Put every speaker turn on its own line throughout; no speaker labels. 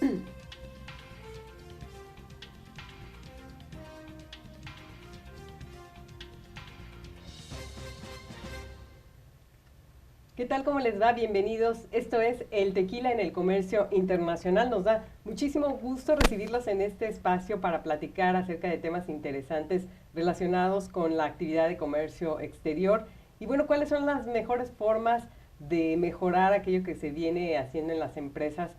¿Qué tal? ¿Cómo les va? Bienvenidos. Esto es El Tequila en el Comercio Internacional. Nos da muchísimo gusto recibirlos en este espacio para platicar acerca de temas interesantes relacionados con la actividad de comercio exterior. Y bueno, ¿cuáles son las mejores formas de mejorar aquello que se viene haciendo en las empresas,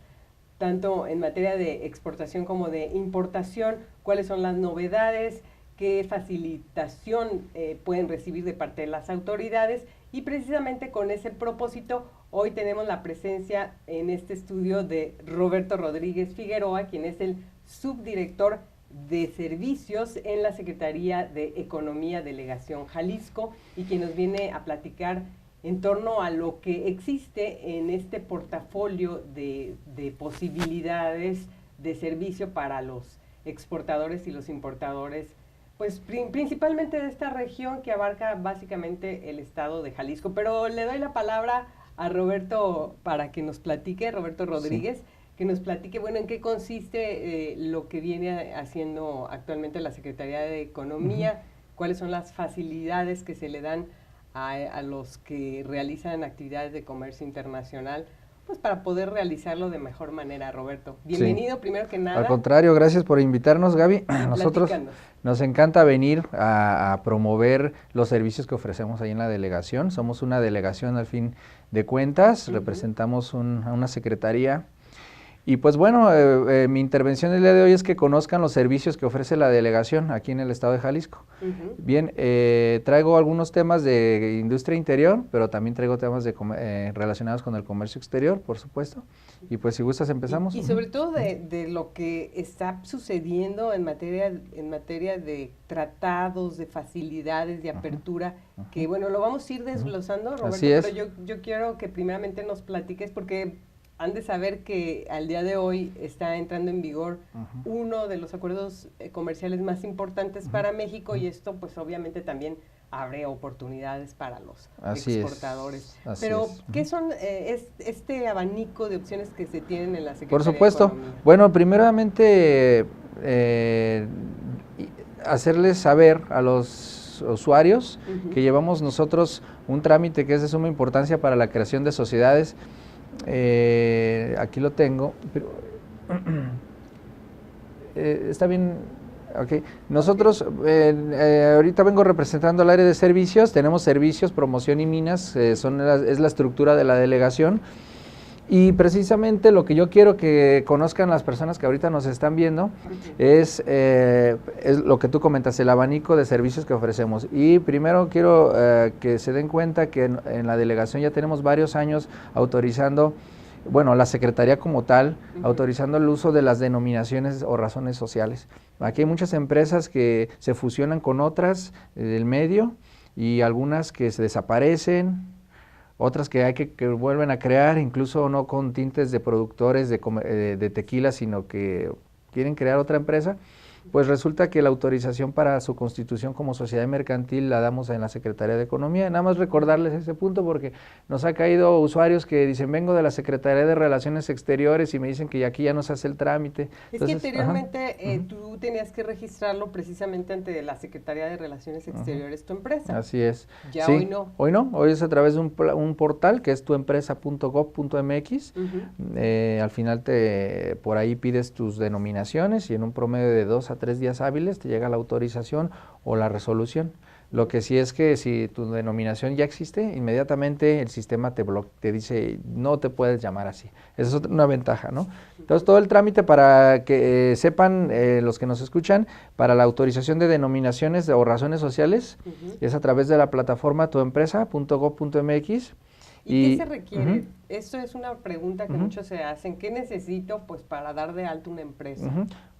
tanto en materia de exportación como de importación? ¿Cuáles son las novedades? ¿Qué facilitación pueden recibir de parte de las autoridades? Y precisamente con ese propósito, hoy tenemos la presencia en este estudio de Roberto Rodríguez Figueroa, quien es el subdirector de servicios en la Secretaría de Economía Delegación Jalisco, y quien nos viene a platicar en torno a lo que existe en este portafolio de posibilidades de servicio para los exportadores y los importadores, pues principalmente de esta región que abarca básicamente el estado de Jalisco. Pero le doy la palabra a Roberto para que nos platique, Roberto Rodríguez, sí, que nos platique, bueno, en qué consiste lo que viene haciendo actualmente la Secretaría de Economía, cuáles son las facilidades que se le dan a los que realizan actividades de comercio internacional, pues para poder realizarlo de mejor manera. Roberto, bienvenido, sí, primero que nada.
Al contrario, gracias por invitarnos, Gaby. Nosotros nos encanta venir a promover los servicios que ofrecemos ahí en la delegación. Somos una delegación al fin de cuentas, representamos a una secretaría. Y pues bueno, mi intervención el día de hoy es que conozcan los servicios que ofrece la delegación aquí en el estado de Jalisco. Bien, traigo algunos temas de industria interior, pero también traigo temas relacionados con el comercio exterior, por supuesto. Y pues si gustas empezamos.
Y sobre todo de lo que está sucediendo en materia de tratados, de facilidades, de apertura, que bueno, lo vamos a ir desglosando, Roberto.
Así es.
Pero yo quiero que primeramente nos platiques, porque han de saber que al día de hoy está entrando en vigor uno de los acuerdos comerciales más importantes para México, y esto pues obviamente también abre oportunidades para los exportadores. Pero, ¿qué son este abanico de opciones que se tienen en la Secretaría
Por supuesto.
de Economía?
Bueno, primeramente hacerles saber a los usuarios que llevamos nosotros un trámite que es de suma importancia para la creación de sociedades. Aquí lo tengo, pero está bien, ok. Nosotros ahorita vengo representando al área de servicios, tenemos servicios, promoción y minas, es la estructura de la delegación, y precisamente lo que yo quiero que conozcan las personas que ahorita nos están viendo es lo que tú comentas, el abanico de servicios que ofrecemos. Y primero quiero que se den cuenta que en la delegación ya tenemos varios años autorizando, bueno, la Secretaría como tal, autorizando el uso de las denominaciones o razones sociales. Aquí hay muchas empresas que se fusionan con otras del medio, y algunas que se desaparecen, otras que vuelven a crear, incluso no con tintes de productores de tequila, sino que quieren crear otra empresa. Pues resulta que la autorización para su constitución como sociedad mercantil la damos en la Secretaría de Economía. Nada más recordarles ese punto, porque nos ha caído usuarios que dicen, vengo de la Secretaría de Relaciones Exteriores y me dicen que aquí ya no se hace el trámite.
Entonces, que anteriormente tú tenías que registrarlo precisamente ante la Secretaría de Relaciones Exteriores, tu empresa.
Así es.
Ya
sí,
hoy no.
Hoy no, hoy es a través de un portal que es tuempresa.gov.mx. Al final por ahí pides tus denominaciones y en un promedio de 2 a 3 días hábiles te llega la autorización o la resolución. Lo que sí es que si tu denominación ya existe, inmediatamente el sistema te dice no te puedes llamar así. Esa es una ventaja, ¿no? Entonces todo el trámite, para que sepan los que nos escuchan, para la autorización de denominaciones o razones sociales es a través de la plataforma tuempresa.gov.mx.
¿Y qué se requiere? Esto es una pregunta que muchos se hacen. ¿Qué necesito pues para dar de alta una empresa?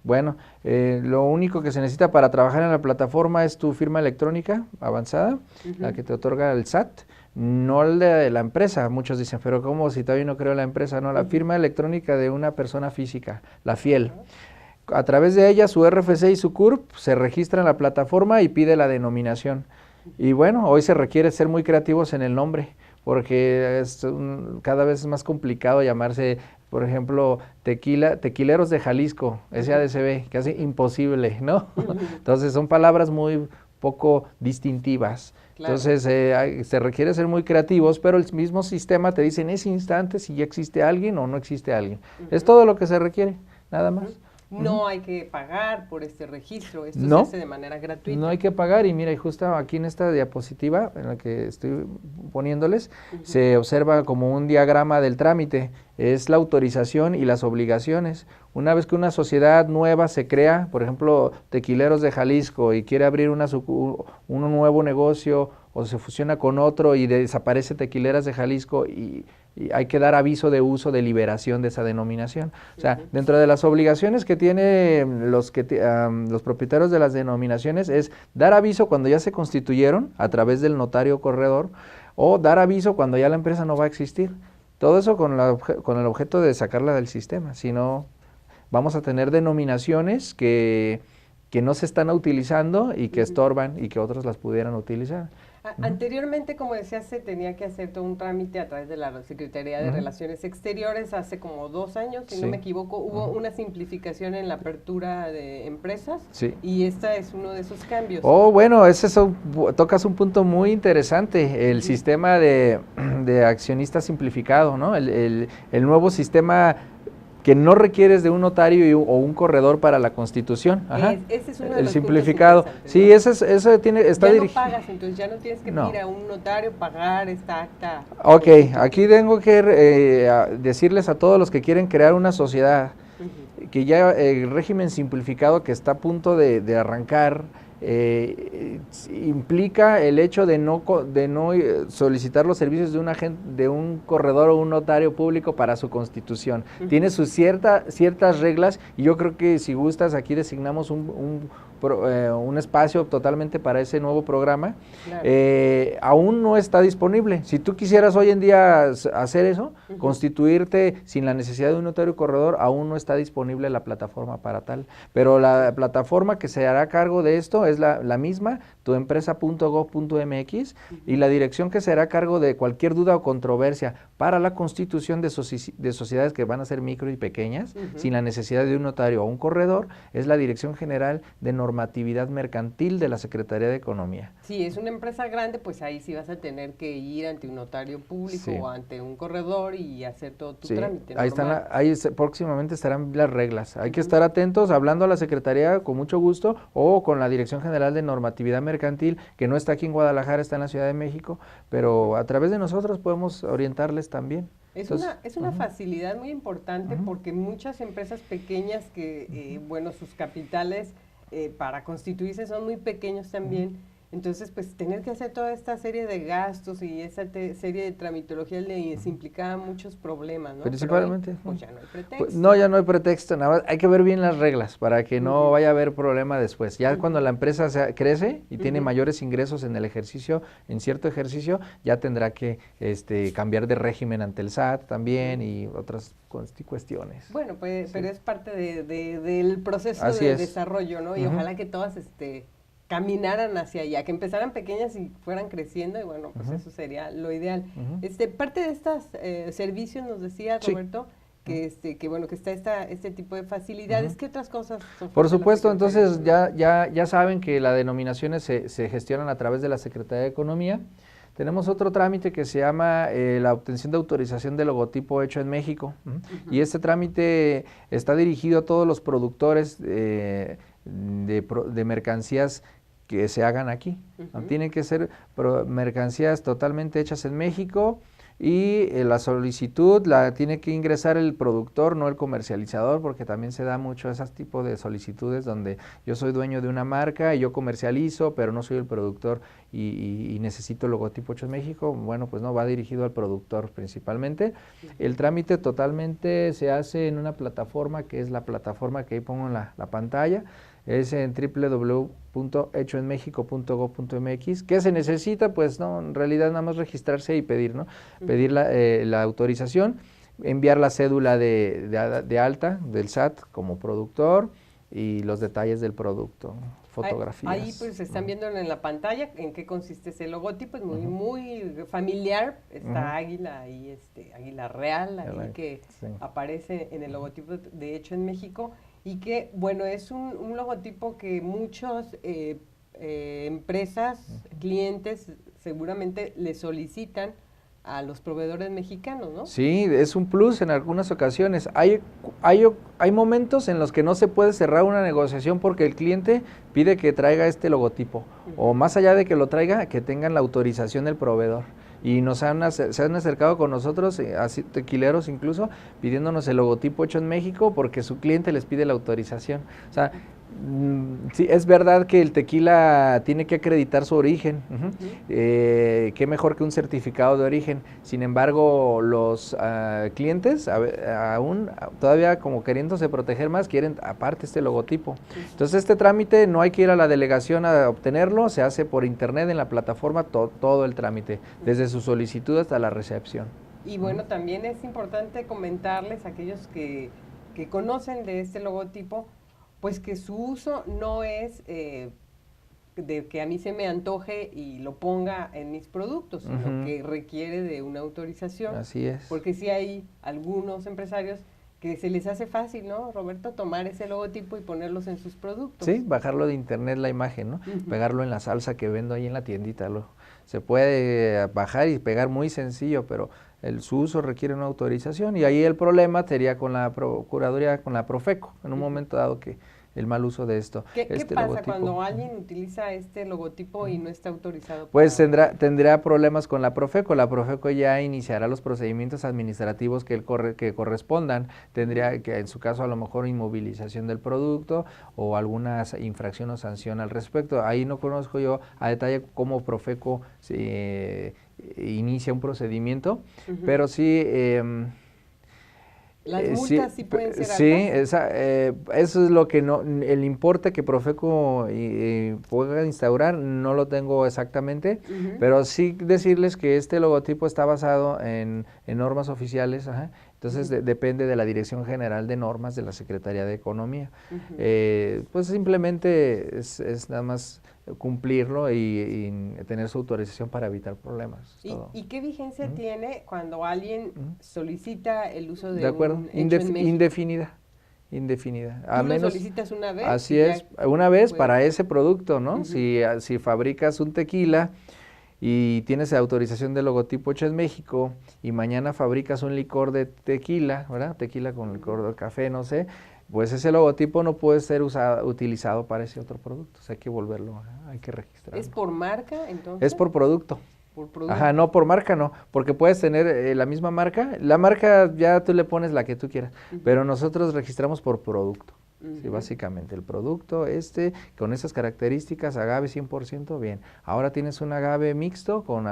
Bueno, lo único que se necesita para trabajar en la plataforma es tu firma electrónica avanzada, la que te otorga el SAT, no el de la empresa. Muchos dicen, pero ¿cómo si todavía no creo la empresa? No, la firma electrónica de una persona física, la FIEL. A través de ella, su RFC y su CURP se registra en la plataforma y pide la denominación. Y bueno, hoy se requiere ser muy creativos en el nombre, porque cada vez es más complicado llamarse por ejemplo, Tequileros de Jalisco, SADCB, casi imposible, ¿no? Entonces son palabras muy poco distintivas. Claro. Entonces se requiere ser muy creativos, pero el mismo sistema te dice en ese instante si ya existe alguien o no existe alguien. Es todo lo que se requiere, nada más.
No hay que pagar por este registro, esto se hace de manera gratuita.
No hay que pagar, y mira, y justo aquí en esta diapositiva en la que estoy poniéndoles, se observa como un diagrama del trámite, es la autorización y las obligaciones. Una vez que una sociedad nueva se crea, por ejemplo, Tequileros de Jalisco, y quiere abrir un nuevo negocio, o se fusiona con otro y desaparece Tequileras de Jalisco, y hay que dar aviso de uso de liberación de esa denominación. O sea, dentro de las obligaciones que tienen los propietarios de las denominaciones es dar aviso cuando ya se constituyeron a través del notario corredor, o dar aviso cuando ya la empresa no va a existir. Todo eso con el objeto de sacarla del sistema. Si no, vamos a tener denominaciones que no se están utilizando y que estorban y que otros las pudieran utilizar.
Anteriormente, como decía, se tenía que hacer todo un trámite a través de la Secretaría de Relaciones Exteriores. Hace como 2 años, si no me equivoco, hubo una simplificación en la apertura de empresas, y esta es uno de esos cambios.
Oh, bueno, tocas un punto muy interesante, el sistema de accionista simplificado, ¿no? El nuevo sistema que no requieres de un notario o un corredor para la constitución.
Ese es uno de
el
los
simplificado.
Puntos, ¿no?
Sí, ese está dirigido.
Ya no pagas, entonces ya no tienes que ir a un notario, pagar esta acta.
Ok, aquí tengo que decirles a todos los que quieren crear una sociedad que ya el régimen simplificado que está a punto de arrancar implica el hecho de no solicitar los servicios de un corredor o un notario público para su constitución. Tiene sus ciertas reglas, y yo creo que si gustas aquí designamos un espacio totalmente para ese nuevo programa. Claro. Aún no está disponible. Si tú quisieras hoy en día hacer eso, constituirte sin la necesidad de un notario corredor, aún no está disponible la plataforma para tal. Pero la plataforma que se hará cargo de esto es la misma, tuempresa.gov.mx, y la dirección que se hará cargo de cualquier duda o controversia para la constitución de sociedades que van a ser micro y pequeñas, sin la necesidad de un notario o un corredor, es la Dirección General de Normatividad Mercantil de la Secretaría de Economía.
Si es una empresa grande, pues ahí sí vas a tener que ir ante un notario público o ante un corredor y hacer todo tu trámite.
Ahí próximamente estarán las reglas. Hay que estar atentos, hablando a la Secretaría con mucho gusto, o con la Dirección General de Normatividad Mercantil, que no está aquí en Guadalajara, está en la Ciudad de México, pero a través de nosotros podemos orientarles también.
Es una facilidad muy importante, porque muchas empresas pequeñas que, sus capitales para constituirse son muy pequeños también. Entonces, pues tener que hacer toda esta serie de gastos y esa serie de tramitología les implicaba muchos problemas, ¿no?
Principalmente.
Hoy, pues ya no hay pretexto.
No, ya no hay pretexto, nada más hay que ver bien las reglas para que no vaya a haber problema después. Ya cuando la empresa crece y tiene mayores ingresos en cierto ejercicio, ya tendrá que cambiar de régimen ante el SAT también y otras cuestiones.
Bueno, pues, pero es parte del proceso de desarrollo, ¿no? Y ojalá que todas caminaran hacia allá, que empezaran pequeñas y fueran creciendo, y bueno, pues eso sería lo ideal. Parte de estos servicios, nos decía Roberto, que está este tipo de facilidades. ¿Qué otras cosas?
Por supuesto, entonces ya saben que las denominaciones se gestionan a través de la Secretaría de Economía. Tenemos otro trámite que se llama la obtención de autorización de logotipo hecho en México, y este trámite está dirigido a todos los productores de mercancías que se hagan aquí. Tienen que ser mercancías totalmente hechas en México, y la solicitud la tiene que ingresar el productor, no el comercializador, porque también se da mucho ese tipo de solicitudes donde yo soy dueño de una marca y yo comercializo, pero no soy el productor y necesito el logotipo hecho en México. Bueno, pues no, va dirigido al productor principalmente. El trámite totalmente se hace en una plataforma que es la plataforma que ahí pongo en la pantalla. Es en www.hechoenmexico.gov.mx. ¿Qué se necesita? Pues no, en realidad nada más registrarse y pedir, ¿no? Pedir la autorización, enviar la cédula de alta del SAT como productor y los detalles del producto. fotografías.
Ahí pues están viendo en la pantalla en qué consiste ese logotipo, es muy familiar, está águila ahí, águila real, ahí que aparece en el logotipo de Hecho en México, y que bueno, es un logotipo que muchos empresas, clientes seguramente le solicitan a los proveedores mexicanos, ¿no?
Sí, es un plus en algunas ocasiones. Hay momentos en los que no se puede cerrar una negociación porque el cliente pide que traiga este logotipo, o más allá de que lo traiga, que tengan la autorización del proveedor. Y se han acercado con nosotros, así tequileros incluso, pidiéndonos el logotipo Hecho en México porque su cliente les pide la autorización. O sea, sí, es verdad que el tequila tiene que acreditar su origen, qué mejor que un certificado de origen. Sin embargo, los clientes aún todavía como queriéndose proteger más, quieren aparte este logotipo. Entonces este trámite no hay que ir a la delegación a obtenerlo, se hace por internet en la plataforma todo el trámite, desde su solicitud hasta la recepción.
Y bueno, también es importante comentarles a aquellos que conocen de este logotipo, pues que su uso no es de que a mí se me antoje y lo ponga en mis productos, sino que requiere de una autorización.
Así es.
Porque sí hay algunos empresarios que se les hace fácil, ¿no, Roberto? Tomar ese logotipo y ponerlos en sus productos.
Sí, bajarlo de internet la imagen, ¿no? Pegarlo en la salsa que vendo ahí en la tiendita. Se puede bajar y pegar muy sencillo, pero su uso requiere una autorización, y ahí el problema sería con la Procuraduría, con la Profeco, en un momento dado que el mal uso de esto.
¿Qué pasa logotipo cuando alguien utiliza este logotipo y no está autorizado?
Pues tendrá problemas con la Profeco. La Profeco ya iniciará los procedimientos administrativos que correspondan. Tendría que, en su caso, a lo mejor inmovilización del producto o alguna infracción o sanción al respecto. Ahí no conozco yo a detalle cómo Profeco inicia un procedimiento, pero sí...
Las multas sí pueden ser altas.
Sí, eso es lo que el importe que Profeco pueda instaurar, no lo tengo exactamente, pero sí decirles que este logotipo está basado en normas oficiales, entonces depende de la Dirección General de Normas de la Secretaría de Economía. Pues simplemente es nada más cumplirlo y tener su autorización para evitar problemas.
¿Y qué vigencia tiene cuando alguien solicita el uso de
un Hecho en México? Indefinida.
¿Tú lo solicitas una vez?
Así es, una vez para ese producto, ¿no? Si fabricas un tequila y tienes autorización del logotipo Hecho en México y mañana fabricas un licor de tequila, ¿verdad? Tequila con licor de café, no sé, pues ese logotipo no puede ser utilizado para ese otro producto, o sea, hay que volverlo, hay que registrarlo.
¿Es por marca, entonces?
Es por producto.
¿Por producto?
Ajá, no, por marca no, porque puedes tener la misma marca, la marca ya tú le pones la que tú quieras, pero nosotros registramos por producto. Sí, básicamente el producto con esas características, agave 100%, bien. Ahora tienes un agave mixto con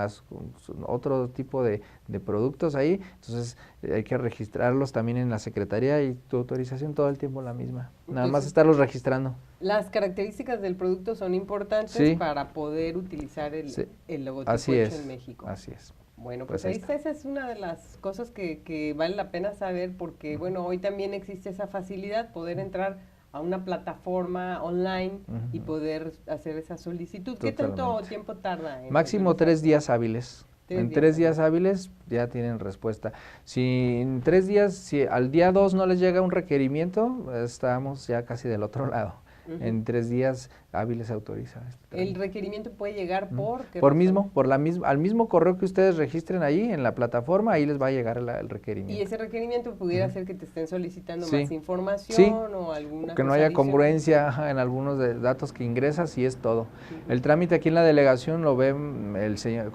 otro tipo de productos ahí, entonces hay que registrarlos también en la Secretaría y tu autorización todo el tiempo la misma, nada más estarlos registrando.
Las características del producto son importantes para poder utilizar el logotipo Hecho en México.
Así es.
Bueno, pues esa es una de las cosas que vale la pena saber porque, bueno, hoy también existe esa facilidad, poder entrar a una plataforma online y poder hacer esa solicitud. ¿Qué tanto tiempo tarda?
Máximo 3 días hábiles. En 3 días hábiles ya tienen respuesta. Si en 3 días, si al día 2 no les llega un requerimiento, estamos ya casi del otro lado. En 3 días hábiles se autoriza.
¿El requerimiento puede llegar por?
Al mismo correo que ustedes registren ahí en la plataforma, ahí les va a llegar el requerimiento.
¿Y ese requerimiento pudiera ser que te estén solicitando más información o alguna
que no haya congruencia en algunos datos que ingresas y es todo? El trámite aquí en la delegación lo ve el señor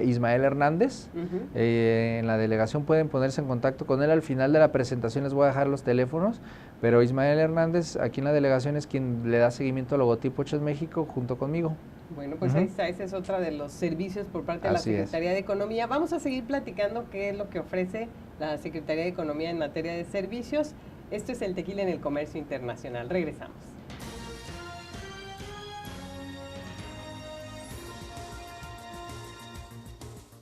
Ismael Hernández. En la delegación pueden ponerse en contacto con él. Al final de la presentación les voy a dejar los teléfonos, pero Ismael Hernández aquí en la delegación es quien le da seguimiento al logotipo Hecho en México junto conmigo.
Bueno, pues ahí está, ese es otro de los servicios por parte de la Secretaría de Economía. Vamos a seguir platicando qué es lo que ofrece la Secretaría de Economía en materia de servicios. Esto es el tequila en el comercio internacional. Regresamos.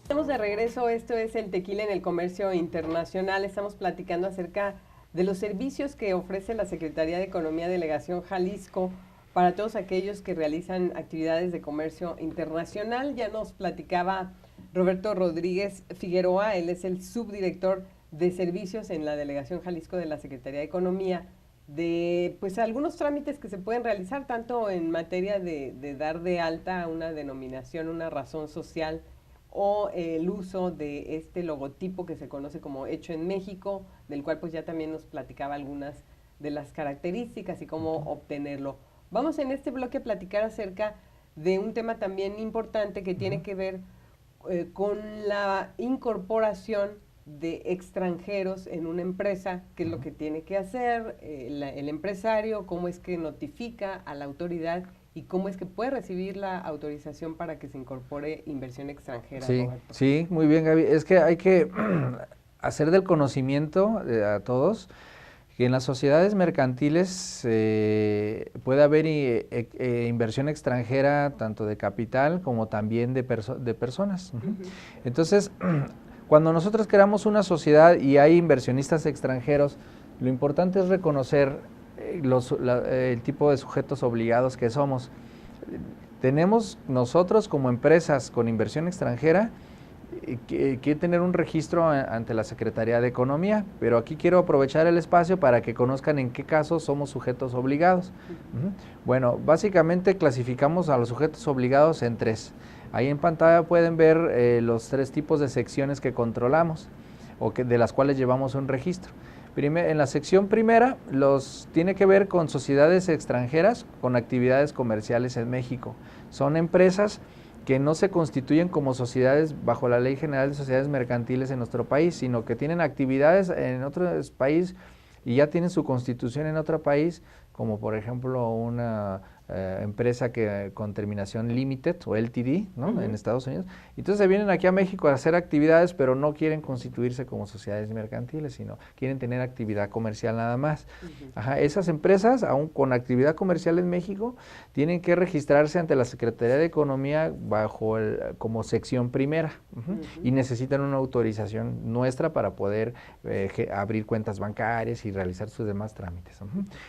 Estamos de regreso, esto es el tequila en el comercio internacional. Estamos platicando acerca de los servicios que ofrece la Secretaría de Economía Delegación Jalisco para todos aquellos que realizan actividades de comercio internacional. Ya nos platicaba Roberto Rodríguez Figueroa, él es el subdirector de servicios en la Delegación Jalisco de la Secretaría de Economía, de pues algunos trámites que se pueden realizar tanto en materia de dar de alta una denominación, una razón social, o el uso de este logotipo que se conoce como Hecho en México, del cual pues ya también nos platicaba algunas de las características y cómo obtenerlo. Vamos en este bloque a platicar acerca de un tema también importante que tiene que ver con la incorporación de extranjeros en una empresa, qué es lo que tiene que hacer el empresario, cómo es que notifica a la autoridad y cómo es que puede recibir la autorización para que se incorpore inversión extranjera.
Sí,
Roberto.
sí, muy bien, Gaby. Es que hay que hacer del conocimiento a todos que en las sociedades mercantiles puede haber inversión extranjera tanto de capital como también de personas. Entonces, cuando nosotros creamos una sociedad y hay inversionistas extranjeros, lo importante es reconocer el tipo de sujetos obligados que somos. Tenemos nosotros como empresas con inversión extranjera que tener un registro ante la Secretaría de Economía, pero aquí quiero aprovechar el espacio para que conozcan en qué casos somos sujetos obligados. Bueno, básicamente clasificamos a los sujetos obligados en 3. Ahí en pantalla pueden ver los 3 tipos de secciones que controlamos o de las cuales llevamos un registro. En la sección primera tiene que ver con sociedades extranjeras con actividades comerciales en México. Son empresas que no se constituyen como sociedades bajo la Ley General de Sociedades Mercantiles en nuestro país, sino que tienen actividades en otro país y ya tienen su constitución en otro país, como por ejemplo una empresa con terminación Limited o LTD, ¿no? En Estados Unidos. Entonces se vienen aquí a México a hacer actividades, pero no quieren constituirse como sociedades mercantiles, sino quieren tener actividad comercial nada más. Esas empresas, aún con actividad comercial en México, tienen que registrarse ante la Secretaría de Economía como sección primera y necesitan una autorización nuestra para poder abrir cuentas bancarias y realizar sus demás trámites.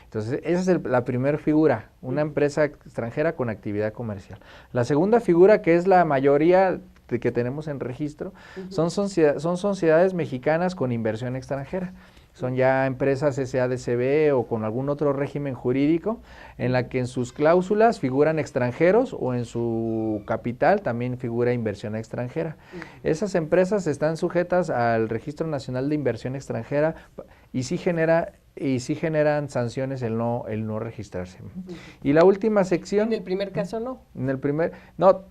Entonces, esa es la primera figura, una empresa extranjera con actividad comercial. La segunda figura, que es la mayoría que tenemos en registro, son sociedades mexicanas con inversión extranjera. Son ya empresas SADCB o con algún otro régimen jurídico en la que en sus cláusulas figuran extranjeros o en su capital también figura inversión extranjera. Esas empresas están sujetas al Registro Nacional de Inversión Extranjera y sí generan sanciones el no registrarse. Y la última sección.
En el primer caso no.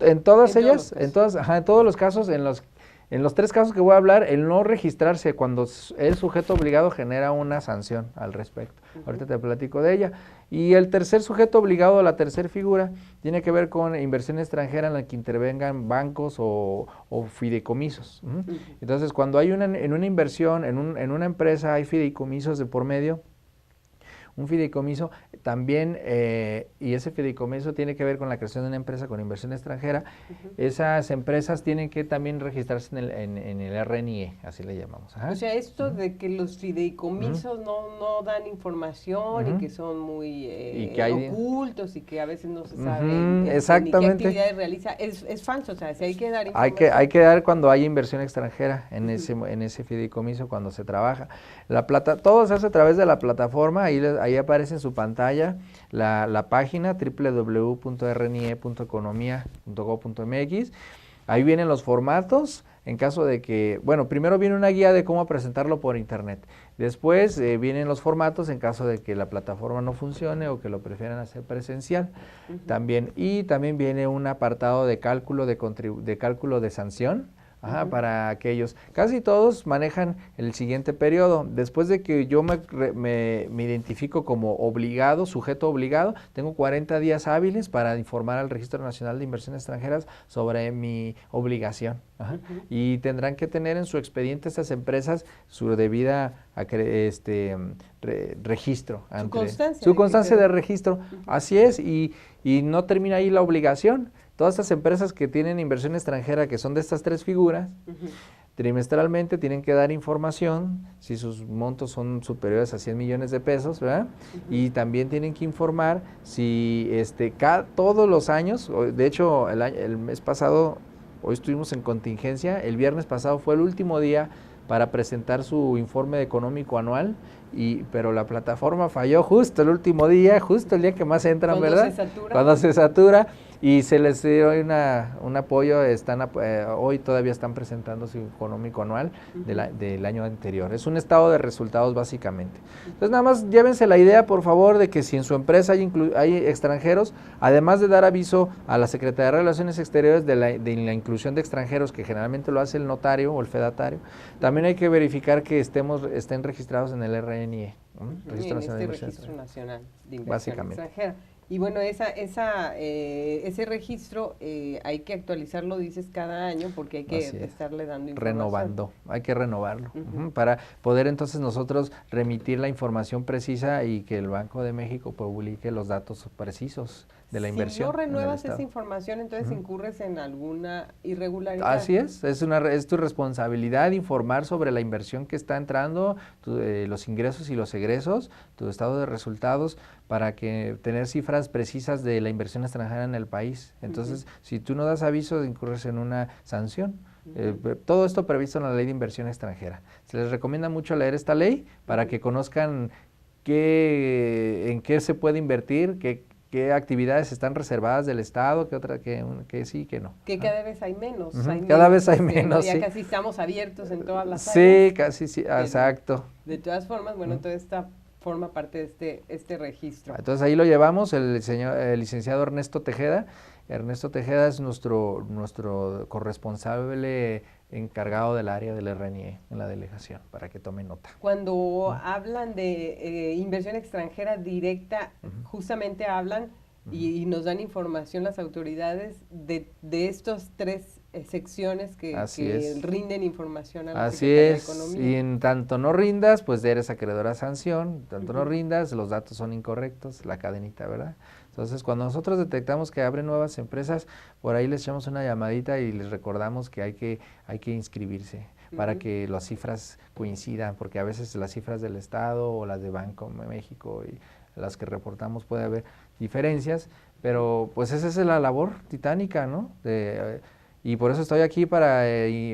En todas ellas, en todos los casos, en los 3 casos que voy a hablar, el no registrarse cuando el sujeto obligado genera una sanción al respecto. Ahorita te platico de ella. Y el tercer sujeto obligado, la tercera figura, tiene que ver con inversión extranjera en la que intervengan bancos o fideicomisos. Entonces, cuando hay en una inversión, en una empresa hay fideicomisos de por medio, un fideicomiso también, y ese fideicomiso tiene que ver con la creación de una empresa con inversión extranjera. Esas empresas tienen que también registrarse en el RNIE, así le llamamos.
O sea, esto de que los fideicomisos no dan información y que son muy ocultos y que a veces no se sabe ni qué actividades realiza, es falso. O sea, si hay que dar información.
Hay que dar cuando hay inversión extranjera en ese fideicomiso, cuando se trabaja. Todo se hace a través de la plataforma, ahí aparece en su pantalla la página www.rnie.economia.gov.mx. Ahí vienen los formatos, en caso de que, primero viene una guía de cómo presentarlo por internet. Después vienen los formatos en caso de que la plataforma no funcione o que lo prefieran hacer presencial. También viene un apartado de cálculo de sanción. Para aquellos. Casi todos manejan el siguiente periodo. Después de que yo me identifico como obligado, sujeto obligado, tengo 40 días hábiles para informar al Registro Nacional de Inversiones Extranjeras sobre mi obligación. Y tendrán que tener en su expediente estas empresas su debida registro. Su constancia de registro. Así es, y no termina ahí la obligación. Todas estas empresas que tienen inversión extranjera, que son de estas 3 figuras, trimestralmente tienen que dar información si sus montos son superiores a 100 millones de pesos, ¿verdad? Y también tienen que informar si todos los años, de hecho el mes pasado, hoy estuvimos en contingencia, el viernes pasado fue el último día para presentar su informe económico anual, pero la plataforma falló justo el último día, justo el día que más entran, ¿verdad? Cuando se satura. Y se les dio un apoyo, hoy todavía están presentando su económico anual del año anterior. Es un estado de resultados básicamente. Entonces nada más llévense la idea, por favor, de que si en su empresa hay extranjeros, además de dar aviso a la Secretaría de Relaciones Exteriores de la inclusión de extranjeros, que generalmente lo hace el notario o el fedatario, también hay que verificar que estén registrados en el RNIE,
Registro Nacional de Inversión Extranjera. Y bueno, ese registro hay que actualizarlo, dices, cada año, porque hay que estarle dando información.
Hay que renovarlo, para poder entonces nosotros remitir la información precisa y que el Banco de México publique los datos precisos de la inversión.
Si no renuevas esa información, entonces incurres en alguna irregularidad.
Así es tu responsabilidad informar sobre la inversión que está entrando, los ingresos y los egresos, tu estado de resultados, para que tener cifras precisas de la inversión extranjera en el país. Entonces, si tú no das aviso, incurres en una sanción. Todo esto previsto en la Ley de Inversión Extranjera. Se les recomienda mucho leer esta ley para que conozcan en qué se puede invertir, qué actividades están reservadas del Estado, que sí, que no.
Que cada vez hay menos.
Cada vez hay menos,
ya casi estamos abiertos en todas las áreas.
Sí, casi sí, exacto.
De todas formas, bueno, toda esta forma parte de este registro.
Entonces ahí lo llevamos, el licenciado Ernesto Tejeda. Ernesto Tejeda es nuestro corresponsable encargado del área del RNIE en la delegación, para que tome nota.
Cuando hablan de inversión extranjera directa, justamente hablan y nos dan información las autoridades de estos tres secciones que rinden información a la Secretaría de Economía.
Y en tanto no rindas, pues eres acreedora a sanción, en tanto no rindas, los datos son incorrectos, la cadenita, ¿verdad? Entonces, cuando nosotros detectamos que abren nuevas empresas, por ahí les echamos una llamadita y les recordamos que hay que inscribirse para que las cifras coincidan, porque a veces las cifras del Estado o las de Banco de México y las que reportamos puede haber diferencias, pero pues esa es la labor titánica, ¿no? Y por eso estoy aquí para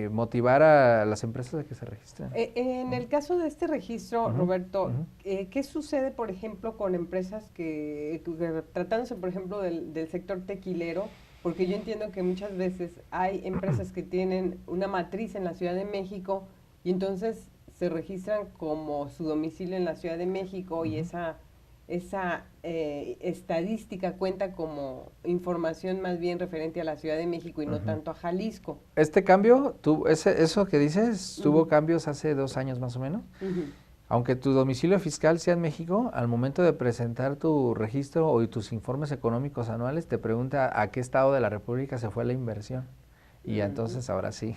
motivar a las empresas a que se registren.
En el caso de este registro, Roberto, ¿qué sucede, por ejemplo, con empresas que tratándose, por ejemplo, del sector tequilero? Porque yo entiendo que muchas veces hay empresas que tienen una matriz en la Ciudad de México y entonces se registran como su domicilio en la Ciudad de México y esa estadística cuenta como información más bien referente a la Ciudad de México y no tanto a Jalisco.
Este cambio, eso que dices, tuvo cambios hace 2 años más o menos. Aunque tu domicilio fiscal sea en México, al momento de presentar tu registro o tus informes económicos anuales, te pregunta a qué estado de la República se fue la inversión. Y entonces ahora sí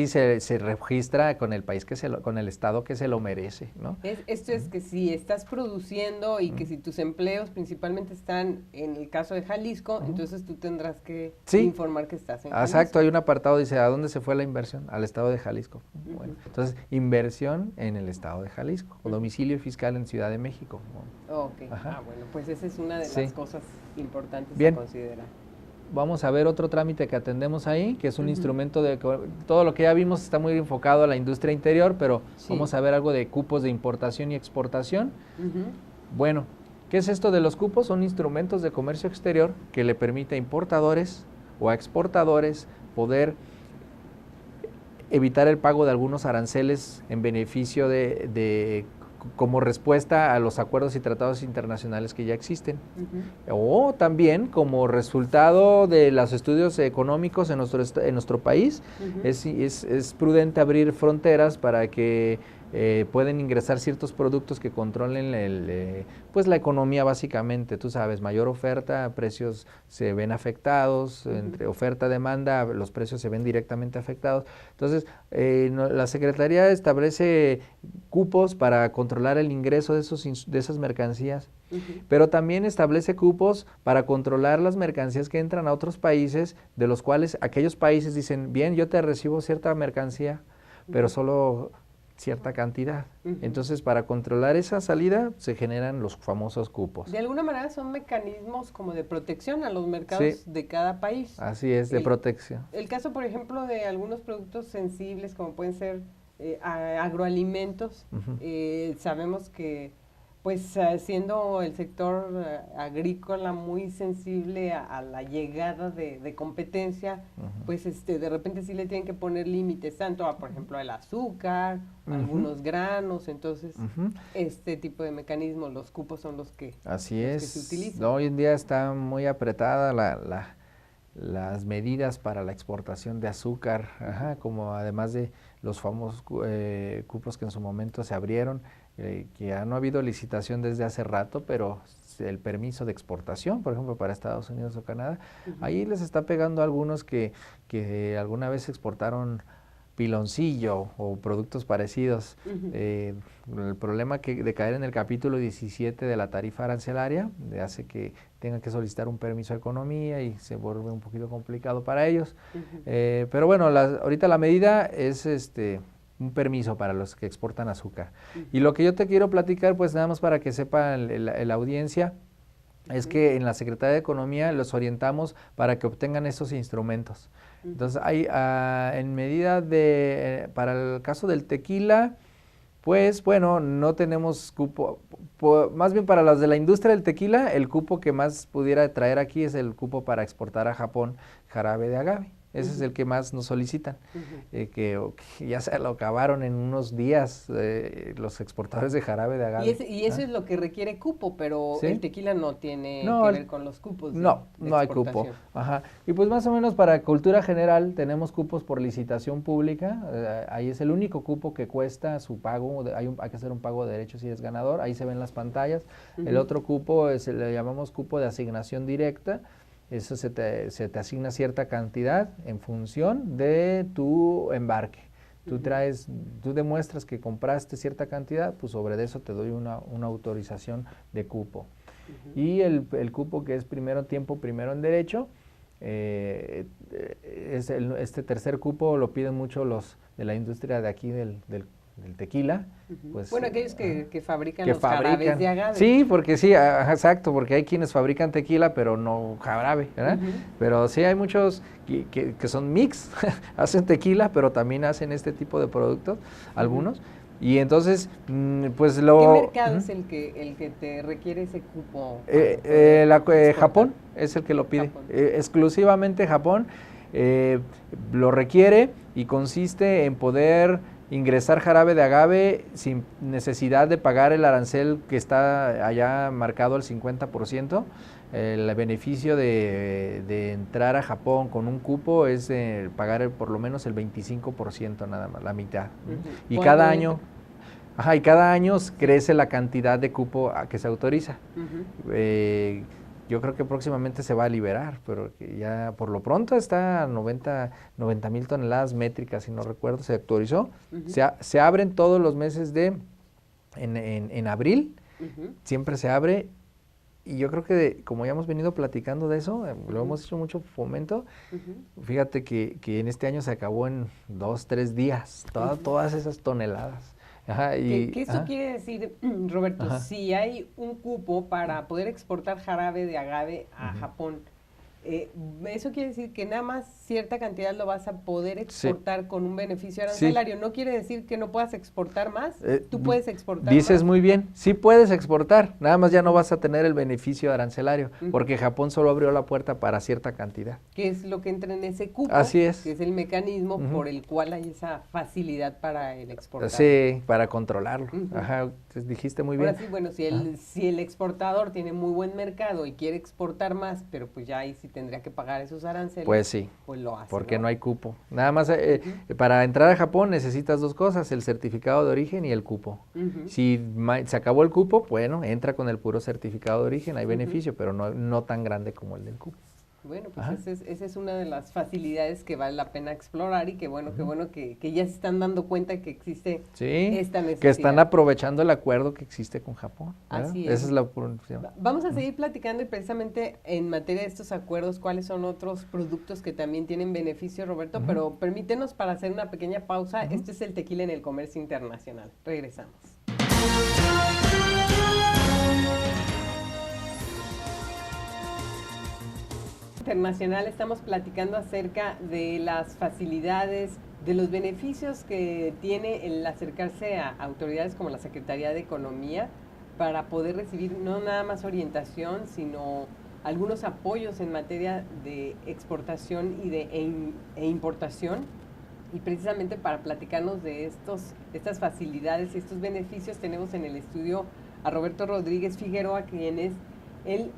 se registra con el país con el estado que se lo merece, ¿no?
Esto es que si estás produciendo y que si tus empleos principalmente están en el caso de Jalisco, entonces tú tendrás que informar que estás en Jalisco.
Exacto, hay un apartado dice ¿a dónde se fue la inversión? Al estado de Jalisco. Bueno, entonces inversión en el estado de Jalisco, o domicilio fiscal en Ciudad de México.
Ok, bueno, pues esa es una de las cosas importantes a considerar.
Vamos a ver otro trámite que atendemos ahí, que es un instrumento todo lo que ya vimos está muy enfocado a la industria interior, pero vamos a ver algo de cupos de importación y exportación. Bueno, ¿qué es esto de los cupos? Son instrumentos de comercio exterior que le permite a importadores o a exportadores poder evitar el pago de algunos aranceles en beneficio como respuesta a los acuerdos y tratados internacionales que ya existen. O también como resultado de los estudios económicos en nuestro país, es prudente abrir fronteras para que pueden ingresar ciertos productos que controlen pues la economía básicamente. Tú sabes, mayor oferta, precios se ven afectados, entre oferta-demanda los precios se ven directamente afectados. Entonces, la Secretaría establece cupos para controlar el ingreso de esas mercancías, pero también establece cupos para controlar las mercancías que entran a otros países, de los cuales aquellos países dicen, bien, yo te recibo cierta mercancía, pero solo cierta cantidad. Entonces, para controlar esa salida, se generan los famosos cupos.
De alguna manera son mecanismos como de protección a los mercados de cada país.
Así es, de protección.
El caso, por ejemplo, de algunos productos sensibles, como pueden ser agroalimentos, sabemos que pues siendo el sector agrícola muy sensible a la llegada de competencia, pues de repente sí le tienen que poner límites tanto a, por ejemplo, al azúcar, algunos granos, entonces este tipo de mecanismos, los cupos son los que, que se utilizan.
Hoy en día está muy apretada las medidas para la exportación de azúcar, como además de los famosos cupos que en su momento se abrieron, que ya no ha habido licitación desde hace rato, pero el permiso de exportación, por ejemplo, para Estados Unidos o Canadá, ahí les está pegando a algunos que alguna vez exportaron piloncillo o productos parecidos. El problema de caer en el capítulo 17 de la tarifa arancelaria hace que tengan que solicitar un permiso de economía y se vuelve un poquito complicado para ellos. Pero bueno, ahorita la medida es un permiso para los que exportan azúcar. Y lo que yo te quiero platicar, pues nada más para que sepa la audiencia, es que en la Secretaría de Economía los orientamos para que obtengan estos instrumentos. Entonces, hay en medida para el caso del tequila, pues bueno, no tenemos cupo, más bien para los de la industria del tequila, el cupo que más pudiera traer aquí es el cupo para exportar a Japón jarabe de agave. Ese es el que más nos solicitan, que ya se lo acabaron en unos días los exportadores de jarabe de agave.
Y eso es lo que requiere cupo, pero el tequila no tiene que ver con los cupos de
no hay cupo. Y pues más o menos para cultura general tenemos cupos por licitación pública, ahí es el único cupo que cuesta su pago, hay que hacer un pago de derechos si eres ganador, ahí se ven las pantallas. El otro cupo le llamamos cupo de asignación directa. Eso se te asigna cierta cantidad en función de tu embarque. Tú demuestras que compraste cierta cantidad, pues sobre eso te doy una autorización de cupo. Y el cupo que es primero tiempo, primero en derecho, este tercer cupo lo piden mucho los de la industria de aquí del tequila. Pues,
bueno, aquellos que fabrican los jarabes de agave.
Sí, porque sí, exacto, porque hay quienes fabrican tequila, pero no jarabe, ¿verdad? Pero sí hay muchos que son mix, hacen tequila, pero también hacen este tipo de productos, algunos. Y entonces, pues
¿Qué mercado es el que te requiere ese cupo?
Japón es el que lo pide, exclusivamente Japón lo requiere y consiste en poder ingresar jarabe de agave sin necesidad de pagar el arancel que está allá marcado al 50%. El beneficio de entrar a Japón con un cupo es pagar por lo menos el 25% nada más, la mitad. Y cada año crece la cantidad de cupo que se autoriza. Yo creo que próximamente se va a liberar, pero que ya por lo pronto está a 90,000 toneladas métricas, si no recuerdo, se autorizó. Se abren todos los meses en abril, siempre se abre, y yo creo que como ya hemos venido platicando de eso, lo hemos hecho mucho fomento, fíjate que en este año se acabó en 2-3 días, todas esas toneladas.
¿Qué eso quiere decir, Roberto? Si hay un cupo para poder exportar jarabe de agave a Japón, eso quiere decir que nada más cierta cantidad lo vas a poder exportar con un beneficio arancelario. ¿No quiere decir que no puedas exportar más? ¿Tú puedes exportar
Dices
más?
Muy bien, sí puedes exportar, nada más ya no vas a tener el beneficio arancelario, porque Japón solo abrió la puerta para cierta cantidad.
¿Qué es lo que entra en ese cupo?
Así es.
Que es el mecanismo por el cual hay esa facilidad para el exportador.
Sí, para controlarlo. Entonces dijiste muy bien.
Ahora sí, bueno, si el exportador tiene muy buen mercado y quiere exportar más, pero pues ya ahí sí tendría que pagar esos aranceles.
Pues sí,
pues lo hace,
porque no hay cupo. Nada más para entrar a Japón necesitas dos cosas, el certificado de origen y el cupo. Si se acabó el cupo, bueno, entra con el puro certificado de origen, hay beneficio, pero no tan grande como el del cupo.
Bueno, pues esa es una de las facilidades que vale la pena explorar y que bueno, que ya se están dando cuenta que existe esta necesidad.
Que están aprovechando el acuerdo que existe con Japón, ¿verdad?
Así es.
Esa es la
Vamos a seguir platicando y precisamente en materia de estos acuerdos, cuáles son otros productos que también tienen beneficio, Roberto, pero permítenos para hacer una pequeña pausa. Este es el tequila en el comercio internacional. Regresamos. Internacional, estamos platicando acerca de las facilidades, de los beneficios que tiene el acercarse a autoridades como la Secretaría de Economía para poder recibir no nada más orientación, sino algunos apoyos en materia de exportación y e importación. Y precisamente para platicarnos de estas facilidades y estos beneficios tenemos en el estudio a Roberto Rodríguez Figueroa, quien es el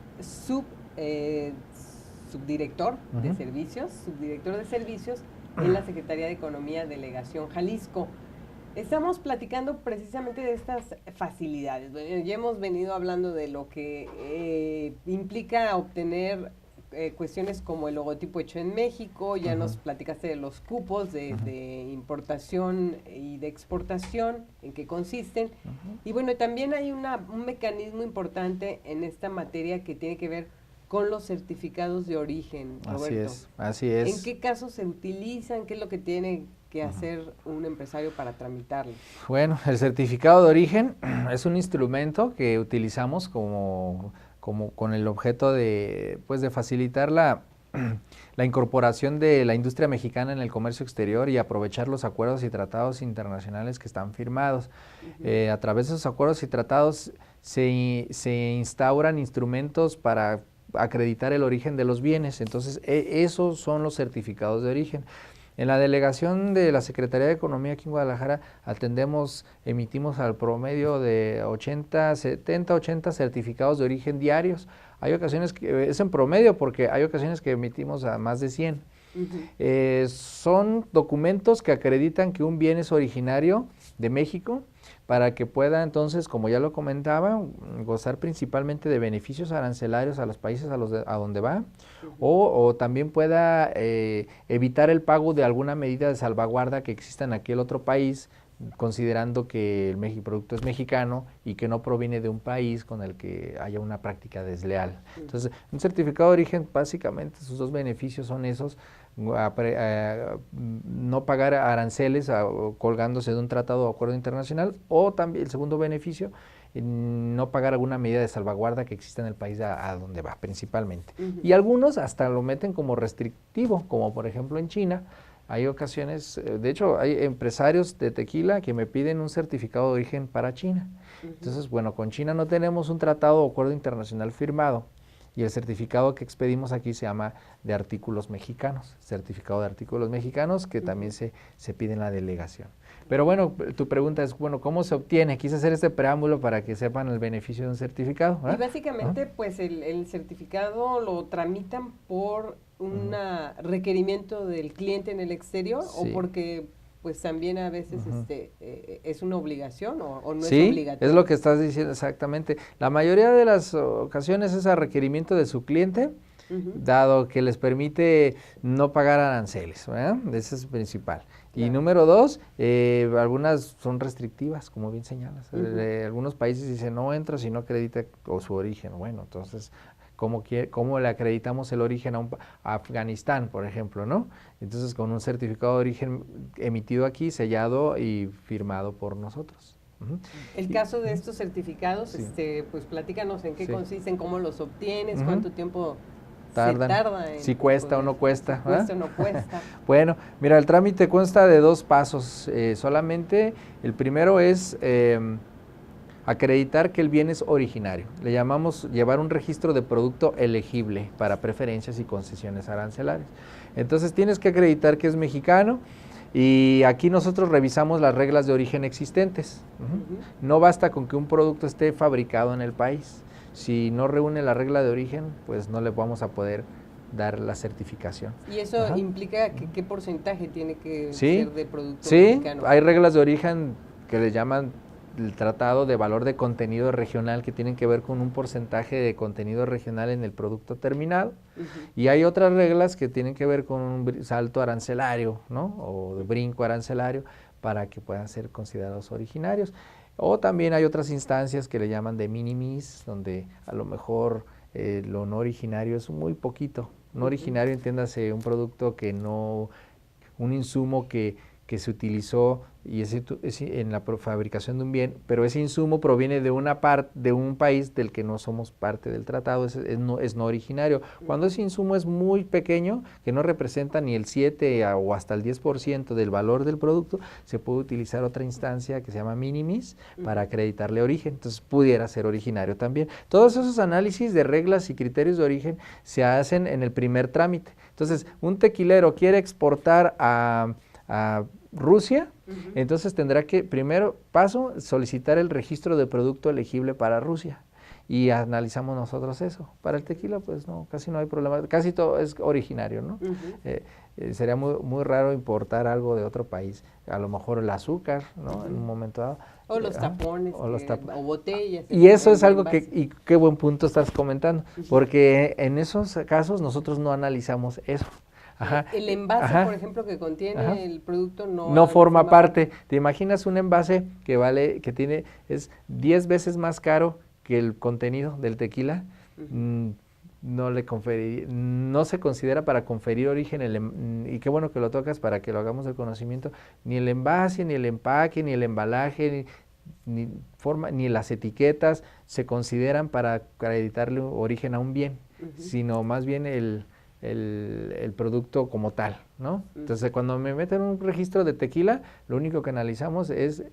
subdirector de servicios en la Secretaría de Economía, Delegación Jalisco. Estamos platicando precisamente de estas facilidades. Bueno, ya hemos venido hablando de lo que implica obtener cuestiones como el logotipo hecho en México, ya nos platicaste de los cupos de importación y de exportación, en qué consisten. Y bueno, también hay un mecanismo importante en esta materia que tiene que ver con los certificados de origen, Roberto.
Así es.
¿En qué casos se utilizan? ¿Qué es lo que tiene que hacer un empresario para tramitarlo?
Bueno, el certificado de origen es un instrumento que utilizamos como con el objeto de facilitar la incorporación de la industria mexicana en el comercio exterior y aprovechar los acuerdos y tratados internacionales que están firmados. A través de esos acuerdos y tratados se instauran instrumentos para acreditar el origen de los bienes. Entonces, esos son los certificados de origen. En la delegación de la Secretaría de Economía aquí en Guadalajara emitimos al promedio de 70, 80 certificados de origen diarios. Hay ocasiones que es en promedio porque hay ocasiones que emitimos a más de 100. Son documentos que acreditan que un bien es originario de México para que pueda entonces, como ya lo comentaba, gozar principalmente de beneficios arancelarios a los países a donde va, o también pueda evitar el pago de alguna medida de salvaguarda que exista en aquel otro país, considerando que el producto es mexicano y que no proviene de un país con el que haya una práctica desleal. Entonces, un certificado de origen, básicamente sus dos beneficios son esos: no pagar aranceles colgándose de un tratado o acuerdo internacional, o también el segundo beneficio, no pagar alguna medida de salvaguarda que exista en el país a donde va principalmente. Y algunos hasta lo meten como restrictivo, como por ejemplo en China. Hay ocasiones, de hecho hay empresarios de tequila que me piden un certificado de origen para China. Entonces, bueno, con China no tenemos un tratado o acuerdo internacional firmado, y el certificado que expedimos aquí se llama de artículos mexicanos, certificado de artículos mexicanos, que también se pide en la delegación. Pero bueno, tu pregunta es, bueno, ¿cómo se obtiene? Quise hacer este preámbulo para que sepan el beneficio de un certificado, ¿verdad?
Y básicamente, pues el certificado lo tramitan por un requerimiento del cliente en el exterior, o porque pues también a veces es una obligación o no es obligatorio. Sí,
es lo que estás diciendo exactamente. La mayoría de las ocasiones es a requerimiento de su cliente, dado que les permite no pagar aranceles, ¿verdad? Ese es el principal. Claro. Y número dos, algunas son restrictivas, como bien señalas. Algunos países dicen no entra si no acredita su origen. Bueno, entonces, ¿cómo le acreditamos el origen a Afganistán, por ejemplo, ¿no? Entonces, con un certificado de origen emitido aquí, sellado y firmado por nosotros.
El caso de estos certificados, pues platícanos en qué consisten, cómo los obtienes, cuánto tiempo
tardan,
se tarda en
si cuesta o no cuesta.
Cuesta o no cuesta.
Bueno, mira, el trámite consta de 2 pasos. Solamente el primero es acreditar que el bien es originario. Le llamamos llevar un registro de producto elegible para preferencias y concesiones arancelarias. Entonces tienes que acreditar que es mexicano, y aquí nosotros revisamos las reglas de origen existentes. No basta con que un producto esté fabricado en el país. Si no reúne la regla de origen, pues no le vamos a poder dar la certificación.
¿Y eso implica que qué porcentaje tiene que ser de producto mexicano?
Sí, hay reglas de origen que le llaman el tratado de valor de contenido regional que tienen que ver con un porcentaje de contenido regional en el producto terminado. Y hay otras reglas que tienen que ver con un salto arancelario, ¿no? O de brinco arancelario para que puedan ser considerados originarios. O también hay otras instancias que le llaman de minimis, donde a lo mejor lo no originario es muy poquito. No originario, entiéndase, un producto que no, un insumo que se utilizó y es en la fabricación de un bien, pero ese insumo proviene de una parte, de un país del que no somos parte del tratado, es no originario. Cuando ese insumo es muy pequeño, que no representa ni el 7 o hasta el 10% del valor del producto, se puede utilizar otra instancia que se llama minimis para acreditarle origen, entonces pudiera ser originario también. Todos esos análisis de reglas y criterios de origen se hacen en el primer trámite. Entonces, un tequilero quiere exportar a Rusia, entonces tendrá que, primero paso, solicitar el registro de producto elegible para Rusia y analizamos nosotros eso. Para el tequila, pues no, casi no hay problema, casi todo es originario, ¿no? Sería muy raro importar algo de otro país, a lo mejor el azúcar, ¿no? En un momento dado.
O los tapones, o botellas.
Y eso es algo que, y qué buen punto estás comentando, porque en esos casos nosotros no analizamos eso.
Ajá. El envase, por ejemplo, que contiene el producto
no forma parte. ¿Te imaginas un envase que es 10 veces más caro que el contenido del tequila? No se considera para conferir origen, y qué bueno que lo tocas para que lo hagamos del conocimiento, ni el envase, ni el empaque, ni el embalaje, ni las etiquetas se consideran para acreditarle origen a un bien, sino más bien el producto como tal, ¿no? Entonces, cuando me meten en un registro de tequila, lo único que analizamos es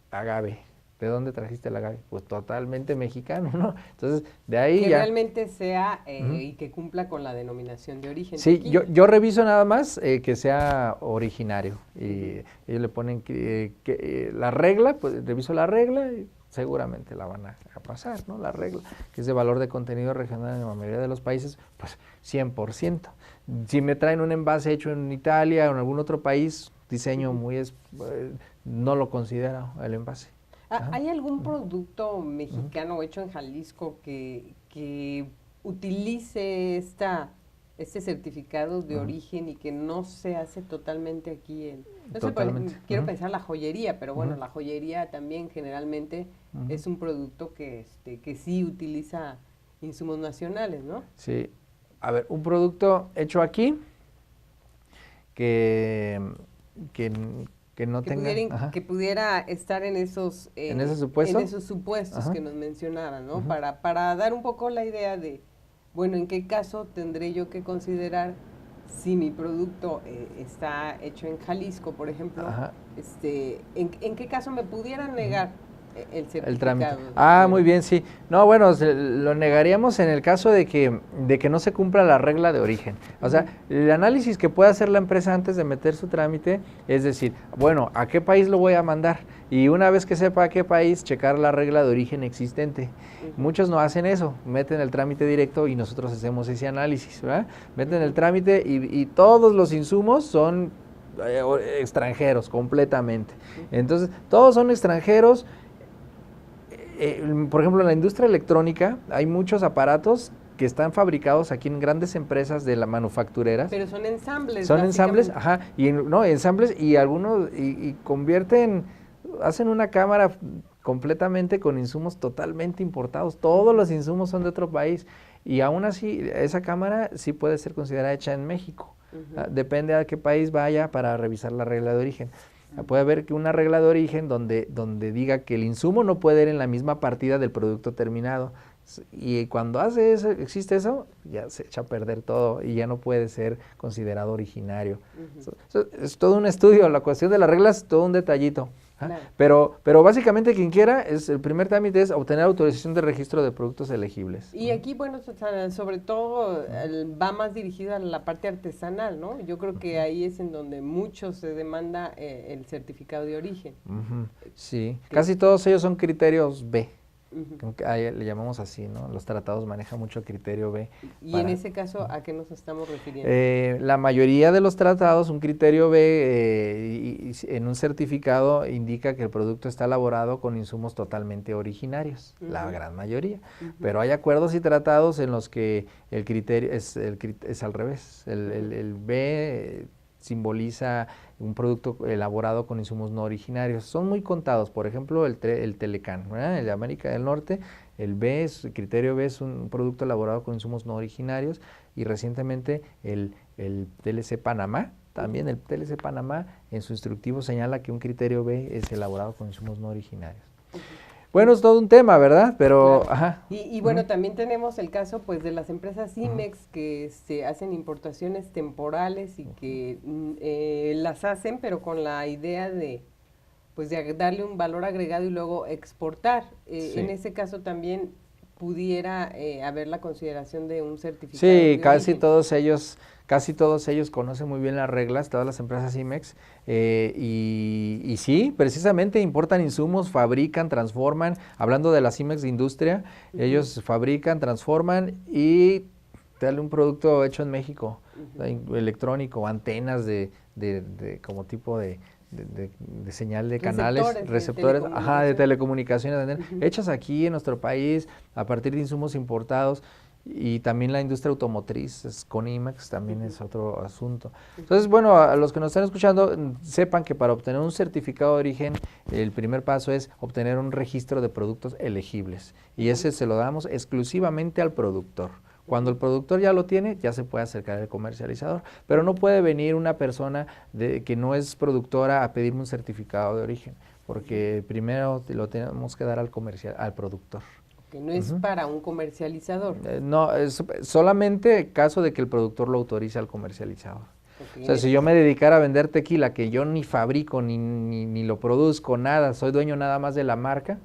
agave. ¿De dónde trajiste el agave? Pues totalmente mexicano, ¿no? Entonces, de ahí
que
ya...
realmente sea y que cumpla con la denominación de origen.
Sí, yo reviso nada más que sea originario. Y ellos le ponen la regla, pues reviso la regla y seguramente la van a pasar, ¿no? La regla, que es de valor de contenido regional en la mayoría de los países, pues 100%. Si me traen un envase hecho en Italia o en algún otro país, diseño no lo considera el envase.
¿Hay algún producto mexicano hecho en Jalisco que utilice este certificado de origen y que no se hace totalmente aquí?
Totalmente.
Quiero pensar la joyería, pero bueno, la joyería también generalmente es un producto que sí utiliza insumos nacionales, ¿no?
Sí. A ver, un producto hecho aquí que no tenga...
que pudiera estar en esos...
¿En ese supuesto?
En esos supuestos que nos mencionaban, ¿no? Para dar un poco la idea de, bueno, ¿en qué caso tendré yo que considerar si mi producto está hecho en Jalisco, por ejemplo? ¿En qué caso me pudieran negar el certificado?
El trámite. Muy bien, sí. No, bueno, lo negaríamos en el caso de que no se cumpla la regla de origen. O sea, el análisis que puede hacer la empresa antes de meter su trámite es decir, bueno, ¿a qué país lo voy a mandar? Y una vez que sepa a qué país, checar la regla de origen existente. Muchos no hacen eso, meten el trámite directo y nosotros hacemos ese análisis, ¿verdad? Meten el trámite y todos los insumos son extranjeros completamente. Entonces, todos son extranjeros. Por ejemplo, en la industria electrónica hay muchos aparatos que están fabricados aquí en grandes empresas de la manufactureras.
Pero son ensambles.
Son ensambles, ensambles y algunos hacen una cámara completamente con insumos totalmente importados. Todos los insumos son de otro país y aún así esa cámara sí puede ser considerada hecha en México. Depende a qué país vaya para revisar la regla de origen. Puede haber que una regla de origen donde diga que el insumo no puede ir en la misma partida del producto terminado. Y cuando existe eso, ya se echa a perder todo y ya no puede ser considerado originario. Es todo un estudio, la cuestión de las reglas es todo un detallito. Claro. Pero básicamente quien quiera, el primer trámite es obtener autorización de registro de productos elegibles.
Y aquí, bueno, sobre todo va más dirigido a la parte artesanal, ¿no? Yo creo que ahí es en donde mucho se demanda el certificado de origen.
Sí, casi todos ellos son criterios B. Ahí le llamamos así, ¿no? Los tratados manejan mucho criterio B.
Y en ese caso, ¿a qué nos estamos refiriendo?
La mayoría de los tratados, un criterio B en un certificado indica que el producto está elaborado con insumos totalmente originarios, la gran mayoría. Pero hay acuerdos y tratados en los que el criterio es al revés. El B simboliza un producto elaborado con insumos no originarios. Son muy contados, por ejemplo, el Telecán, ¿verdad? El de América del Norte, el criterio B es un producto elaborado con insumos no originarios, y recientemente el TLC Panamá, también el TLC Panamá en su instructivo señala que un criterio B es elaborado con insumos no originarios. Bueno, es todo un tema, ¿verdad? Pero,
claro. Ajá. Y bueno, también tenemos el caso, pues, de las empresas IMEX que hacen importaciones temporales y que las hacen, pero con la idea de, pues, de darle un valor agregado y luego exportar. Sí. En ese caso también pudiera haber la consideración de un certificado.
Sí, casi todos ellos conocen muy bien las reglas, todas las empresas IMEX, y sí, precisamente importan insumos, fabrican, transforman. Hablando de las IMEX de industria, ellos fabrican, transforman y te dan un producto hecho en México, electrónico, antenas de como tipo de señal de canales, receptores, de telecomunicaciones, hechas aquí en nuestro país a partir de insumos importados. Y también la industria automotriz, con IMEX también es otro asunto. Entonces, bueno, a los que nos están escuchando, sepan que para obtener un certificado de origen, el primer paso es obtener un registro de productos elegibles. Y ese se lo damos exclusivamente al productor. Cuando el productor ya lo tiene, ya se puede acercar al comercializador. Pero no puede venir una persona que no es productora a pedirme un certificado de origen, porque primero lo tenemos que dar al productor.
Que no es para un comercializador.
No, es solamente caso de que el productor lo autorice al comercializador. O sea, si yo me dedicara a vender tequila, que yo ni fabrico, ni lo produzco, nada, soy dueño nada más de la marca,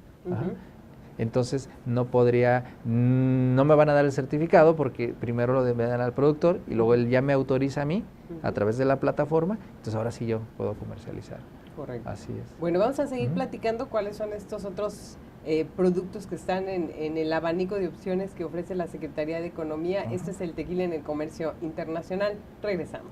entonces no me van a dar el certificado, porque primero lo debe dar al productor y luego él ya me autoriza a mí a través de la plataforma, entonces ahora sí yo puedo comercializar.
Correcto.
Así es.
Bueno, vamos a seguir platicando cuáles son estos otros productos que están en el abanico de opciones que ofrece la Secretaría de Economía. Este es el tequila en el comercio internacional. Regresamos.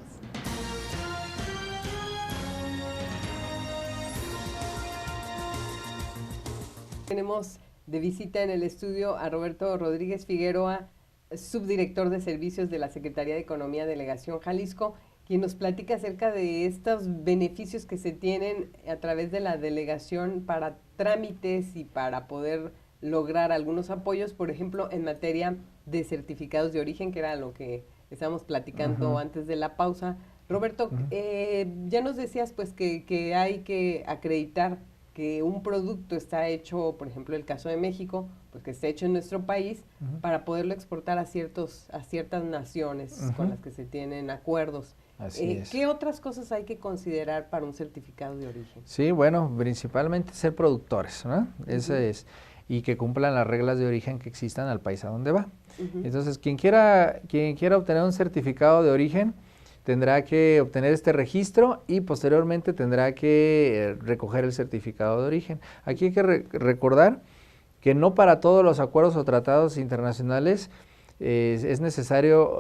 Tenemos de visita en el estudio a Roberto Rodríguez Figueroa, subdirector de servicios de la Secretaría de Economía, Delegación Jalisco, quien nos platica acerca de estos beneficios que se tienen a través de la delegación para trámites y para poder lograr algunos apoyos, por ejemplo, en materia de certificados de origen, que era lo que estábamos platicando antes de la pausa. Roberto, ya nos decías pues que hay que acreditar que un producto está hecho, por ejemplo, el caso de México, pues que está hecho en nuestro país, para poderlo exportar a ciertas naciones con las que se tienen acuerdos.
Así es.
¿Qué otras cosas hay que considerar para un certificado de origen?
Sí, bueno, principalmente ser productores, ¿no? Ese es, y que cumplan las reglas de origen que existan al país a donde va. Entonces, quien quiera obtener un certificado de origen, tendrá que obtener este registro y posteriormente tendrá que recoger el certificado de origen. Aquí hay que recordar que no para todos los acuerdos o tratados internacionales es necesario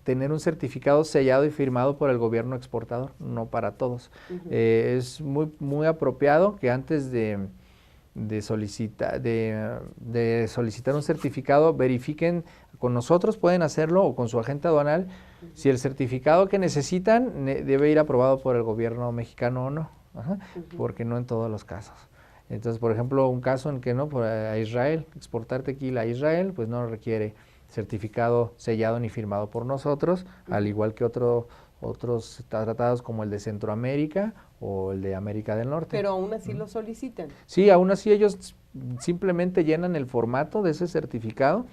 tener un certificado sellado y firmado por el gobierno exportador, no para todos. Es muy apropiado que antes de solicitar un certificado, verifiquen con nosotros, pueden hacerlo, o con su agente aduanal, si el certificado que necesitan debe ir aprobado por el gobierno mexicano o no, porque no en todos los casos. Entonces, por ejemplo, un caso en que no, a Israel, exportar tequila a Israel, pues no requiere certificado sellado ni firmado por nosotros, al igual que otros tratados como el de Centroamérica o el de América del Norte.
Pero aún así lo solicitan.
Sí, aún así ellos simplemente llenan el formato de ese certificado,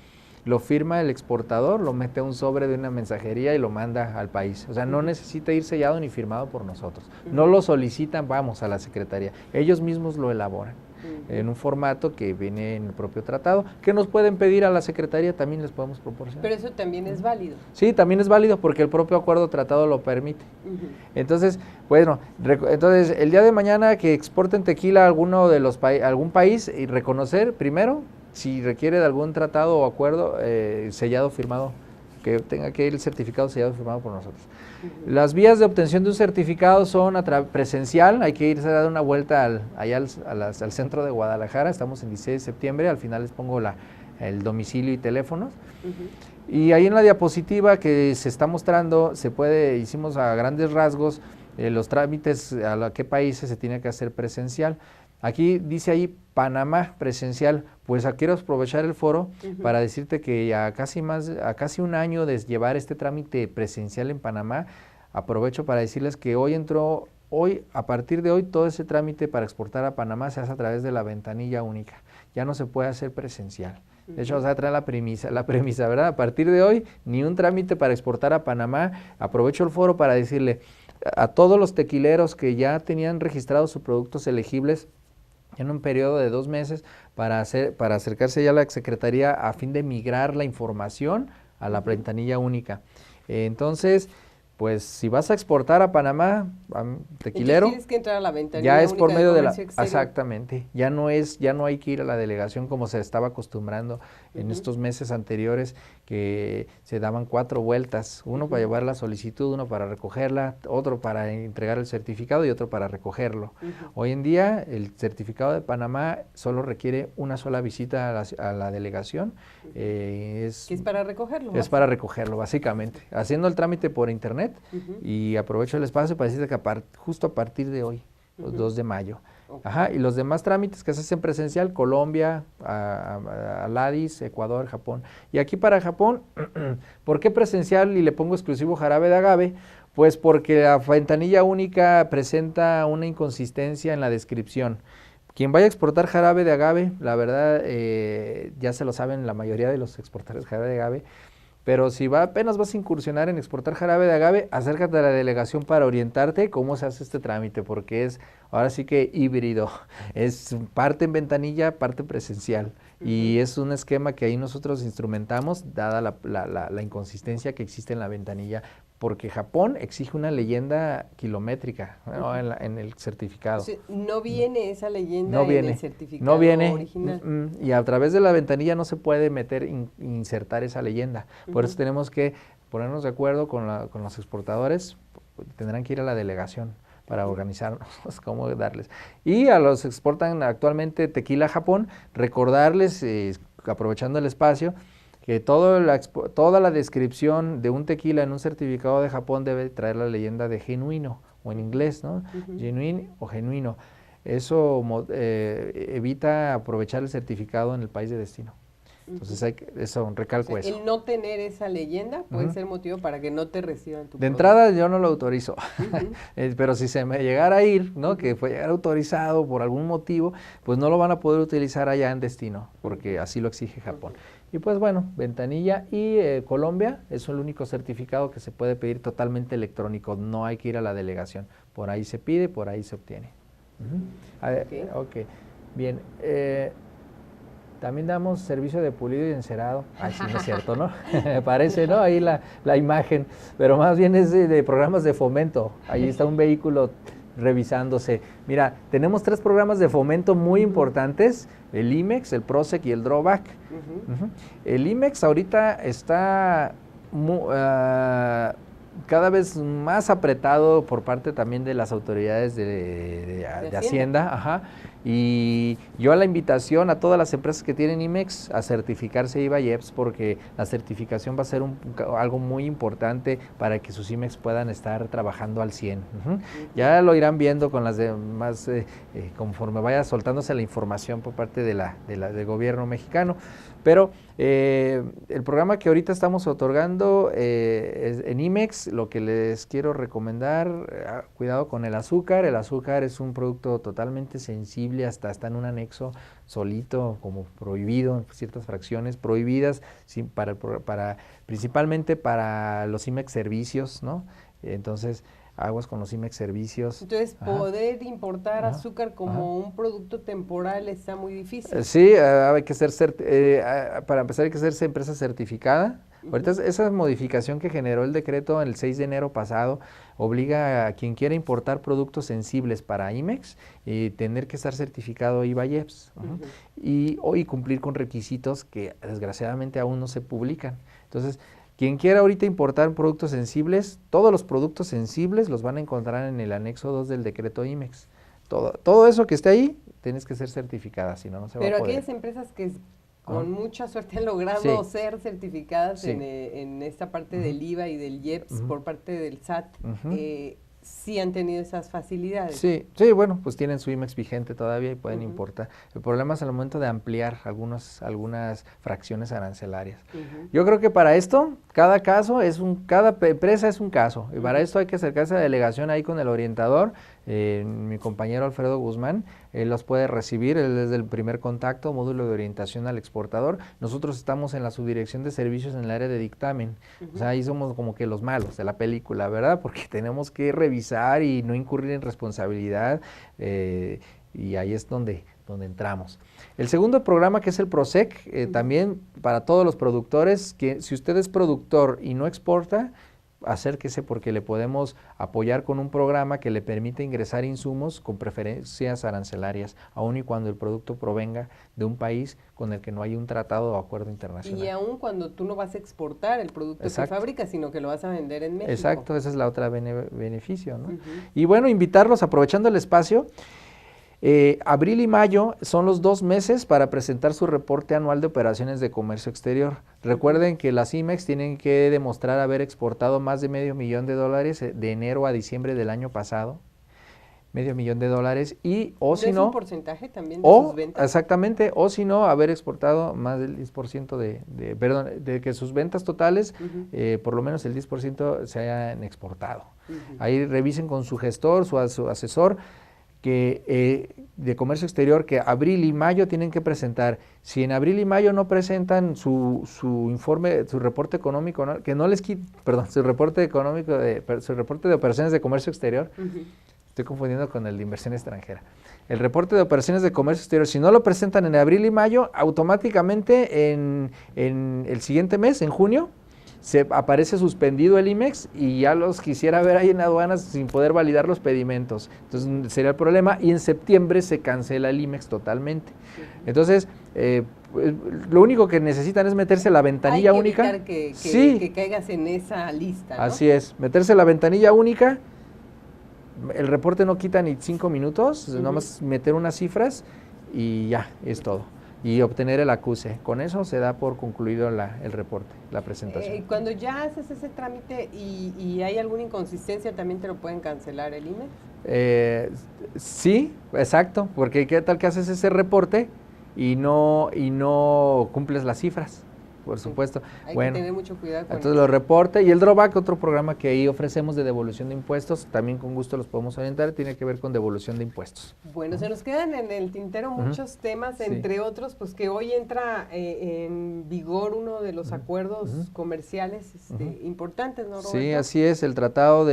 lo firma el exportador, lo mete a un sobre de una mensajería y lo manda al país. O sea, no necesita ir sellado ni firmado por nosotros. No lo solicitan, vamos, a la Secretaría. Ellos mismos lo elaboran. en un formato que viene en el propio tratado, que nos pueden pedir a la Secretaría, también les podemos proporcionar.
Pero eso también es válido.
Sí, también es válido porque el propio acuerdo tratado lo permite. Entonces, bueno, entonces el día de mañana que exporten tequila a alguno de los algún país y reconocer primero si requiere de algún tratado o acuerdo sellado, firmado, que tenga que ir el certificado sellado, firmado por nosotros. Las vías de obtención de un certificado son presencial, hay que irse a dar una vuelta al centro de Guadalajara, estamos en 16 de septiembre, al final les pongo el domicilio y teléfonos. Y ahí en la diapositiva que se está mostrando, hicimos a grandes rasgos los trámites a qué países se tiene que hacer presencial. Aquí dice ahí Panamá presencial, pues quiero aprovechar el foro para decirte que a casi un año de llevar este trámite presencial en Panamá, aprovecho para decirles que a partir de hoy, todo ese trámite para exportar a Panamá se hace a través de la ventanilla única, ya no se puede hacer presencial. De hecho, trae la premisa, ¿verdad? A partir de hoy, ni un trámite para exportar a Panamá. Aprovecho el foro para decirle a todos los tequileros que ya tenían registrados sus productos elegibles en un periodo de 2 meses para acercarse ya a la Secretaría a fin de migrar la información a la ventanilla única. Entonces, pues si vas a exportar a Panamá, tequilero,
tienes que entrar a la ventanilla
ya es
única
por medio de la
exterior.
Exactamente, ya no hay que ir a la delegación como se estaba acostumbrando en estos meses anteriores, que se daban 4 vueltas, uno para llevar la solicitud, uno para recogerla, otro para entregar el certificado y otro para recogerlo. Hoy en día el certificado de Panamá solo requiere una sola visita a la delegación.
Es para recogerlo.
Es para recogerlo, básicamente, haciendo el trámite por internet. Y aprovecho el espacio para decirte que justo a partir de hoy, los 2 de mayo. Y los demás trámites que se hacen presencial, Colombia, Ladis, Ecuador, Japón. Y aquí para Japón, ¿por qué presencial y le pongo exclusivo jarabe de agave? Pues porque la ventanilla única presenta una inconsistencia en la descripción. Quien vaya a exportar jarabe de agave, la verdad, ya se lo saben la mayoría de los exportadores de jarabe de agave, pero si apenas vas a incursionar en exportar jarabe de agave, acércate a la delegación para orientarte cómo se hace este trámite, porque es ahora sí que híbrido, es parte en ventanilla, parte presencial, y es un esquema que ahí nosotros instrumentamos, dada la inconsistencia que existe en la ventanilla, porque Japón exige una leyenda kilométrica, ¿no? en el certificado.
O sea, no viene esa leyenda
en
el certificado original.
Y a través de la ventanilla no se puede insertar esa leyenda. Por eso tenemos que ponernos de acuerdo con los exportadores, tendrán que ir a la delegación para organizarnos, cómo darles. Y a los que exportan actualmente tequila a Japón, recordarles, aprovechando el espacio, que toda la descripción de un tequila en un certificado de Japón debe traer la leyenda de genuino, o en inglés, ¿no? Genuine o genuino. Eso evita aprovechar el certificado en el país de destino. Entonces, recalco eso.
El no tener esa leyenda puede ser motivo para que no te reciban tu producto.
Entrada yo no lo autorizo, pero si se me llegara a ir, ¿no? Que fue llegar autorizado por algún motivo, pues no lo van a poder utilizar allá en destino, porque así lo exige Japón. Y pues bueno, ventanilla y Colombia es el único certificado que se puede pedir totalmente electrónico, no hay que ir a la delegación, por ahí se pide, por ahí se obtiene. Okay. Bien, también damos servicio de pulido y encerado. Ay, sí, no es cierto, ¿no? Me parece, ¿no? Ahí la imagen, pero más bien es de programas de fomento. Ahí está un vehículo revisándose. Mira, tenemos 3 programas de fomento muy importantes, el IMEX, el PROSEC y el DROVAC. El IMEX ahorita está cada vez más apretado por parte también de las autoridades de Hacienda. Y yo la invitación a todas las empresas que tienen IMEX a certificarse IVA y EPS, porque la certificación va a ser algo muy importante para que sus IMEX puedan estar trabajando al 100. Ya lo irán viendo con las demás, conforme vaya soltándose la información por parte del gobierno mexicano. Pero el programa que ahorita estamos otorgando en IMEX, lo que les quiero recomendar, cuidado con el azúcar. El azúcar es un producto totalmente sensible, hasta está en un anexo solito, como prohibido, ciertas fracciones prohibidas, principalmente para los IMEX servicios, ¿no? Entonces, aguas con los IMEX Servicios.
Entonces,
Ajá.
poder importar
Ajá.
azúcar como un producto temporal está muy difícil.
Sí, hay que ser, para empezar hay que hacerse empresa certificada. Ahorita esa modificación que generó el decreto el 6 de enero pasado obliga a quien quiera importar productos sensibles para IMEX y tener que estar certificado IVA-IEPS y hoy cumplir con requisitos que desgraciadamente aún no se publican. Entonces, quien quiera ahorita importar productos sensibles, todos los productos sensibles los van a encontrar en el anexo 2 del decreto IMEX. Todo eso que esté ahí, tienes que ser certificada, si no, no se va a
Pero
poder.
aquellas empresas que con mucha suerte han logrado ser certificadas en esta parte del IVA y del IEPS por parte del SAT, sí han tenido esas facilidades.
Sí, bueno, pues tienen su IMEX vigente todavía y pueden importar. El problema es al momento de ampliar algunas fracciones arancelarias. Yo creo que para esto, cada empresa es un caso. Y para esto hay que acercarse a la delegación ahí con el orientador, mi compañero Alfredo Guzmán, él los puede recibir, él es el primer contacto, módulo de orientación al exportador. Nosotros estamos en la subdirección de servicios en el área de dictamen. O sea, ahí somos como que los malos de la película, ¿verdad? Porque tenemos que revisar y no incurrir en responsabilidad, y ahí es donde entramos. El segundo programa, que es el PROSEC, también para todos los productores, que si usted es productor y no exporta, acérquese porque le podemos apoyar con un programa que le permite ingresar insumos con preferencias arancelarias, aun y cuando el producto provenga de un país con el que no hay un tratado o acuerdo internacional.
Y aun cuando tú no vas a exportar el producto que fabricas, sino que lo vas a vender en México.
Exacto, esa es la otra beneficio, ¿no? Y bueno, invitarlos, aprovechando el espacio, abril y mayo son los 2 meses para presentar su reporte anual de operaciones de comercio exterior. Recuerden que las IMEX tienen que demostrar haber exportado más de $500,000 de enero a diciembre del año pasado. $500,000 y o si no...
¿Es un porcentaje también de sus ventas?
Exactamente, o si no, haber exportado más del 10% de que sus ventas totales, por lo menos el 10% se hayan exportado. Ahí revisen con su gestor, su asesor, que de comercio exterior, que abril y mayo tienen que presentar. Si en abril y mayo no presentan su informe, su reporte económico, ¿no? Que no les quite, perdón, su reporte económico, su reporte de operaciones de comercio exterior, estoy confundiendo con el de inversión extranjera. El reporte de operaciones de comercio exterior, si no lo presentan en abril y mayo, automáticamente en el siguiente mes, en junio, se aparece suspendido el IMEX y ya los quisiera ver ahí en aduanas sin poder validar los pedimentos. Entonces sería el problema, y en septiembre se cancela el IMEX totalmente. Entonces, lo único que necesitan es meterse la ventanilla única.
Hay que evitar que caigas en esa lista, ¿no?
Así es, meterse la ventanilla única. El reporte no quita ni 5 minutos, nomás meter unas cifras y ya, es todo. Y obtener el acuse. Con eso se da por concluido el reporte, la presentación.
Cuando ya haces ese trámite y hay alguna inconsistencia, ¿también te lo pueden cancelar el IMEX?
Sí, exacto, porque qué tal que haces ese reporte y no cumples las cifras, por supuesto.
Hay que tener mucho cuidado con
entonces lo reporte. Y el drawback, otro programa que ahí ofrecemos de devolución de impuestos, también con gusto los podemos orientar, tiene que ver con devolución de impuestos.
Bueno, se nos quedan en el tintero muchos temas, entre otros, pues que hoy entra en vigor uno de los acuerdos comerciales importantes, ¿no, Roberto?
Sí, así es, el tratado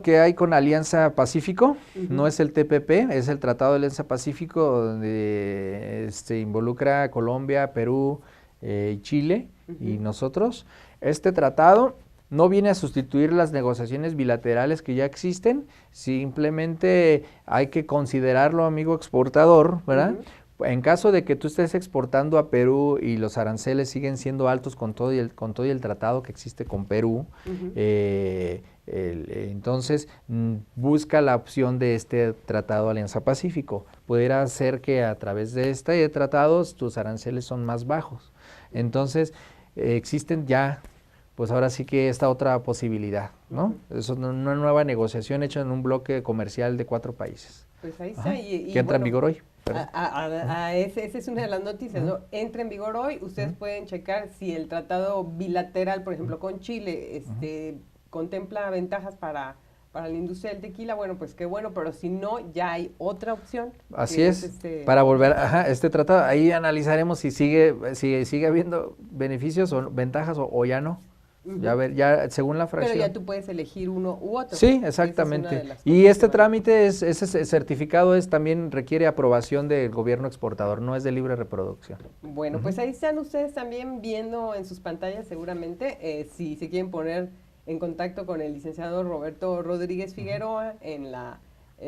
que hay con Alianza Pacífico, no es el TPP, es el Tratado de Alianza Pacífico, donde involucra a Colombia, Perú, y Chile y nosotros. Este tratado no viene a sustituir las negociaciones bilaterales que ya existen, simplemente hay que considerarlo, amigo exportador, ¿verdad? En caso de que tú estés exportando a Perú y los aranceles siguen siendo altos con todo y el tratado que existe con Perú, entonces busca la opción de este Tratado Alianza Pacífico. Pudiera ser que a través de este tratado tus aranceles son más bajos. Entonces existen ya, pues ahora sí que esta otra posibilidad, ¿no? Es una nueva negociación hecha en un bloque comercial de 4 países.
Pues ahí está.
Que entra en vigor hoy.
Esa es una de las noticias, ¿no? Entra en vigor hoy. Ustedes pueden checar si el tratado bilateral, por ejemplo, con Chile, contempla ventajas para la industria del tequila. Bueno, pues qué bueno, pero si no, ya hay otra opción.
Así es, para volver a este tratado. Ahí analizaremos si sigue habiendo beneficios o ventajas o ya no. Ya ver, ya según la fracción.
Pero ya tú puedes elegir uno u otro.
Sí, exactamente. Y este trámite, ese certificado también requiere aprobación del gobierno exportador, no es de libre reproducción.
Bueno, pues ahí están ustedes también viendo en sus pantallas seguramente, si se quieren poner en contacto con el licenciado Roberto Rodríguez Figueroa en la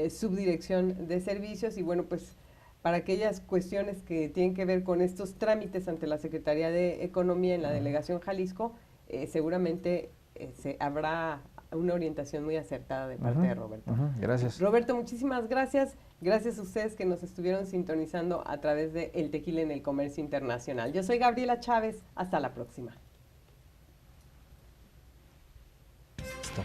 subdirección de servicios, y bueno, pues para aquellas cuestiones que tienen que ver con estos trámites ante la Secretaría de Economía en la delegación Jalisco, seguramente habrá una orientación muy acertada de parte de Roberto.
Gracias.
Roberto, muchísimas gracias. Gracias a ustedes que nos estuvieron sintonizando a través de El Tequila en el Comercio Internacional. Yo soy Gabriela Chávez. Hasta la próxima.
Listo.